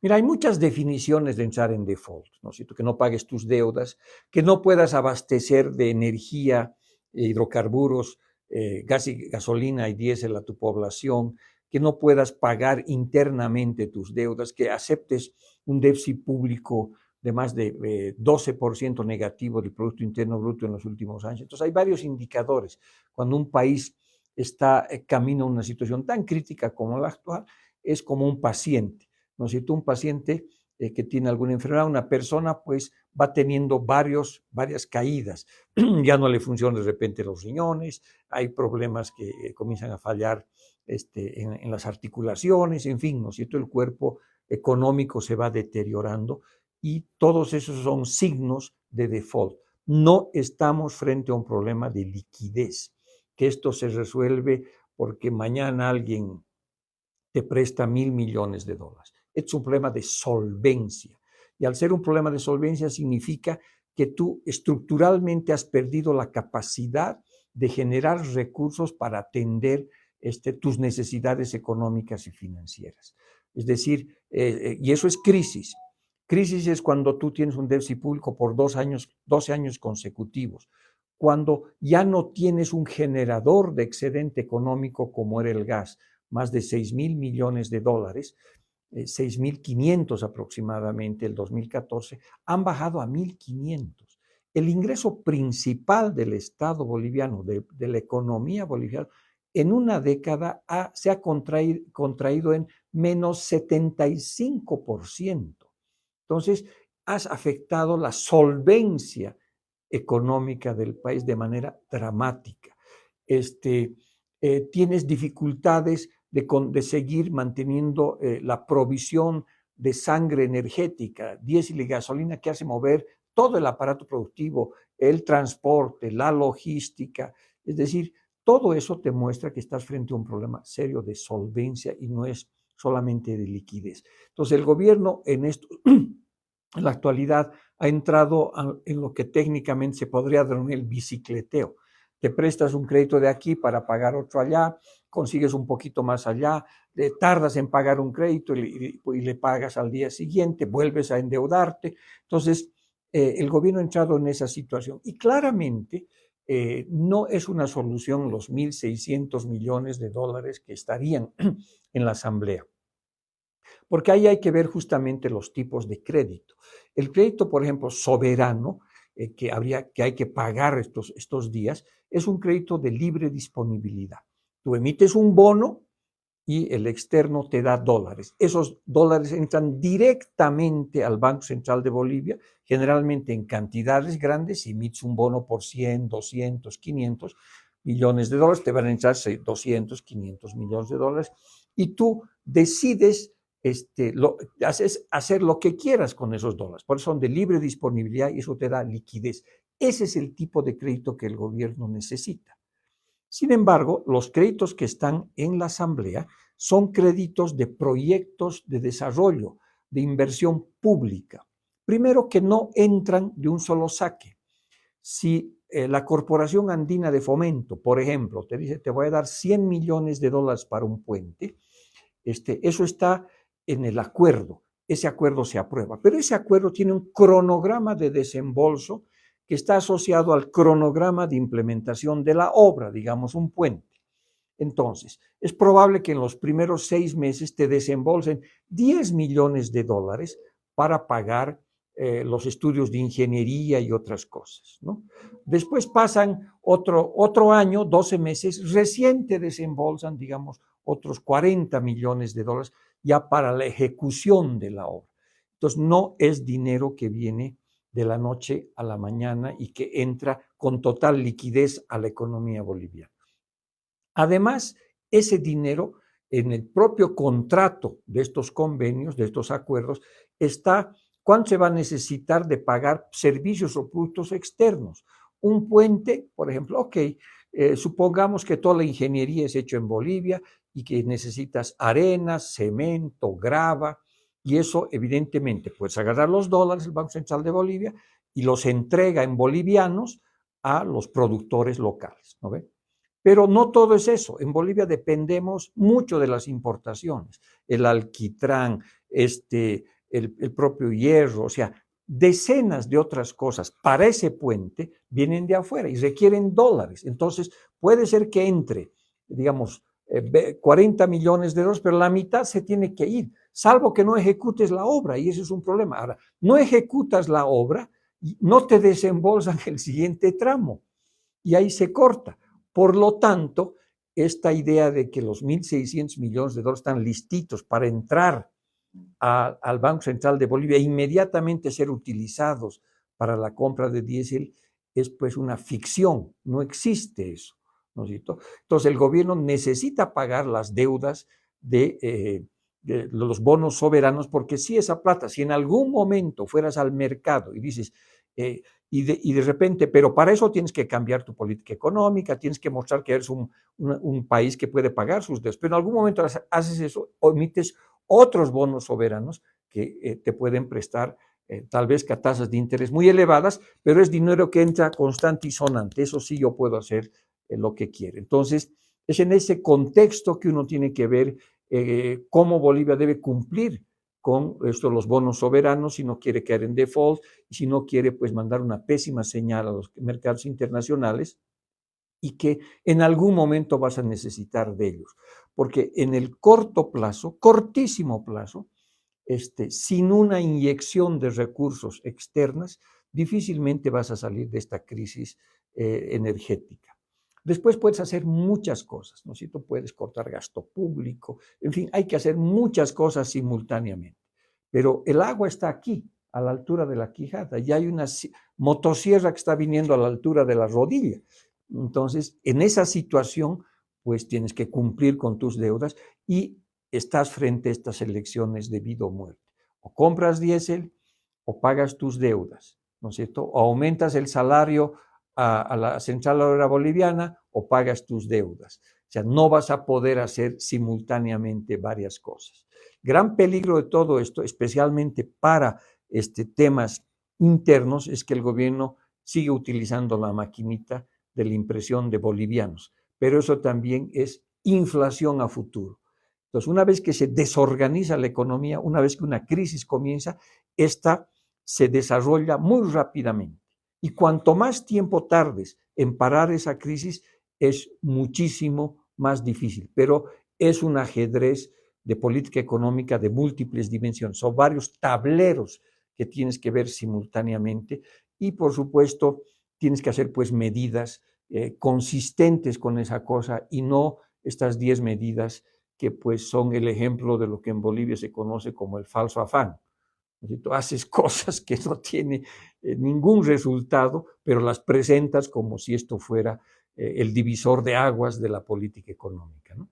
Mira, hay muchas definiciones de entrar en default, ¿no es cierto? Que no pagues tus deudas, que no puedas abastecer de energía, hidrocarburos, gas y gasolina y diésel a tu población, que no puedas pagar internamente tus deudas, que aceptes un déficit público de más de 12% negativo del Producto Interno Bruto en los últimos años. Entonces, hay varios indicadores. Cuando un país está camino a una situación tan crítica como la actual, es como un paciente. ¿No es cierto? Un paciente que tiene alguna enfermedad, una persona pues va teniendo varias caídas. Ya no le funcionan de repente los riñones, hay problemas que comienzan a fallar en las articulaciones, en fin, ¿no es cierto? El cuerpo económico se va deteriorando y todos esos son signos de default. No estamos frente a un problema de liquidez, que esto se resuelve porque mañana alguien te presta $1,000,000,000. Es un problema de solvencia. Y al ser un problema de solvencia significa que tú estructuralmente has perdido la capacidad de generar recursos para atender tus necesidades económicas y financieras. Es decir, y eso es crisis. Crisis es cuando tú tienes un déficit público por 12 años consecutivos, cuando ya no tienes un generador de excedente económico como era el gas, más de $6,000,000,000, 6,500 aproximadamente el 2014, han bajado a 1,500. El ingreso principal del Estado boliviano, de la economía boliviana, en una década se ha contraído en menos 75%. Entonces, has afectado la solvencia económica del país de manera dramática. Tienes dificultades de seguir manteniendo la provisión de sangre energética, diésel y gasolina que hace mover todo el aparato productivo, el transporte, la logística. Es decir, todo eso te muestra que estás frente a un problema serio de solvencia y no es solamente de liquidez. Entonces, el gobierno en esto, en la actualidad, ha entrado en lo que técnicamente se podría denominar el bicicleteo. Te prestas un crédito de aquí para pagar otro allá, consigues un poquito más allá, tardas en pagar un crédito y le pagas al día siguiente, vuelves a endeudarte. Entonces, el gobierno ha entrado en esa situación y claramente no es una solución los $1,600,000,000 que estarían en la Asamblea. Porque ahí hay que ver justamente los tipos de crédito. El crédito, por ejemplo, soberano, que hay que pagar estos días, es un crédito de libre disponibilidad. Tú emites un bono y el externo te da dólares. Esos dólares entran directamente al Banco Central de Bolivia, generalmente en cantidades grandes. Si emites un bono por 100, 200, 500 millones de dólares, te van a entrar 200, 500 millones de dólares y tú decides hacer lo que quieras con esos dólares. Por eso son de libre disponibilidad y eso te da liquidez. Ese es el tipo de crédito que el gobierno necesita. Sin embargo, los créditos que están en la Asamblea son créditos de proyectos de desarrollo, de inversión pública. Primero, que no entran de un solo saque. Si la Corporación Andina de Fomento, por ejemplo, te dice, te voy a dar $100 millones para un puente, eso está en el acuerdo. Ese acuerdo se aprueba, pero ese acuerdo tiene un cronograma de desembolso que está asociado al cronograma de implementación de la obra, digamos un puente. Entonces, es probable que en los primeros 6 meses te desembolsen $10 millones para pagar los estudios de ingeniería y otras cosas, ¿no? Después pasan otro año, 12 meses, recién te desembolsan, digamos, otros $40 millones ya para la ejecución de la obra. Entonces, no es dinero que viene de la noche a la mañana y que entra con total liquidez a la economía boliviana. Además, ese dinero en el propio contrato de estos convenios, de estos acuerdos, está cuánto se va a necesitar de pagar servicios o productos externos. Un puente, por ejemplo, supongamos que toda la ingeniería es hecha en Bolivia y que necesitas arena, cemento, grava, y eso evidentemente puedes agarrar los dólares del Banco Central de Bolivia y los entrega en bolivianos a los productores locales, ¿no ve? Pero no todo es eso. En Bolivia dependemos mucho de las importaciones. El alquitrán, el propio hierro, o sea, decenas de otras cosas para ese puente vienen de afuera y requieren dólares. Entonces, puede ser que entre, digamos, 40 millones de dólares, pero la mitad se tiene que ir, salvo que no ejecutes la obra, y ese es un problema. Ahora, no ejecutas la obra, no te desembolsan el siguiente tramo, y ahí se corta. Por lo tanto, esta idea de que los 1.600 millones de dólares están listitos para entrar al Banco Central de Bolivia e inmediatamente ser utilizados para la compra de diésel es pues una ficción, no existe eso, ¿no es cierto? Entonces el gobierno necesita pagar las deudas de los bonos soberanos, porque si esa plata, si en algún momento fueras al mercado y dices, y de repente, pero para eso tienes que cambiar tu política económica, tienes que mostrar que eres un país que puede pagar sus deudas, pero en algún momento haces eso, emites otros bonos soberanos que te pueden prestar tal vez a tasas de interés muy elevadas, pero es dinero que entra constante y sonante. Eso sí yo puedo hacer lo que quiere. Entonces, es en ese contexto que uno tiene que ver cómo Bolivia debe cumplir con los bonos soberanos si no quiere caer en default y si no quiere pues mandar una pésima señal a los mercados internacionales y que en algún momento vas a necesitar de ellos. Porque en el corto plazo, cortísimo plazo, sin una inyección de recursos externas, difícilmente vas a salir de esta crisis energética. Después puedes hacer muchas cosas, ¿no es cierto? Puedes cortar gasto público, en fin, hay que hacer muchas cosas simultáneamente. Pero el agua está aquí, a la altura de la quijada, y hay una motosierra que está viniendo a la altura de la rodilla. Entonces, en esa situación, pues tienes que cumplir con tus deudas y estás frente a estas elecciones de vida o muerte. O compras diésel o pagas tus deudas, ¿no es cierto? O aumentas el salario a la Central Obrera Boliviana o pagas tus deudas. O sea, no vas a poder hacer simultáneamente varias cosas. Gran peligro de todo esto, especialmente para temas internos, es que el gobierno sigue utilizando la maquinita de la impresión de bolivianos, pero eso también es inflación a futuro. Entonces, una vez que se desorganiza la economía, una vez que una crisis comienza, esta se desarrolla muy rápidamente. Y cuanto más tiempo tardes en parar esa crisis, es muchísimo más difícil. Pero es un ajedrez de política económica de múltiples dimensiones. Son varios tableros que tienes que ver simultáneamente y, por supuesto, tienes que hacer pues medidas consistentes con esa cosa y no estas 10 medidas que pues son el ejemplo de lo que en Bolivia se conoce como el falso afán. Tú haces cosas que no tienen ningún resultado, pero las presentas como si esto fuera el divisor de aguas de la política económica, ¿no?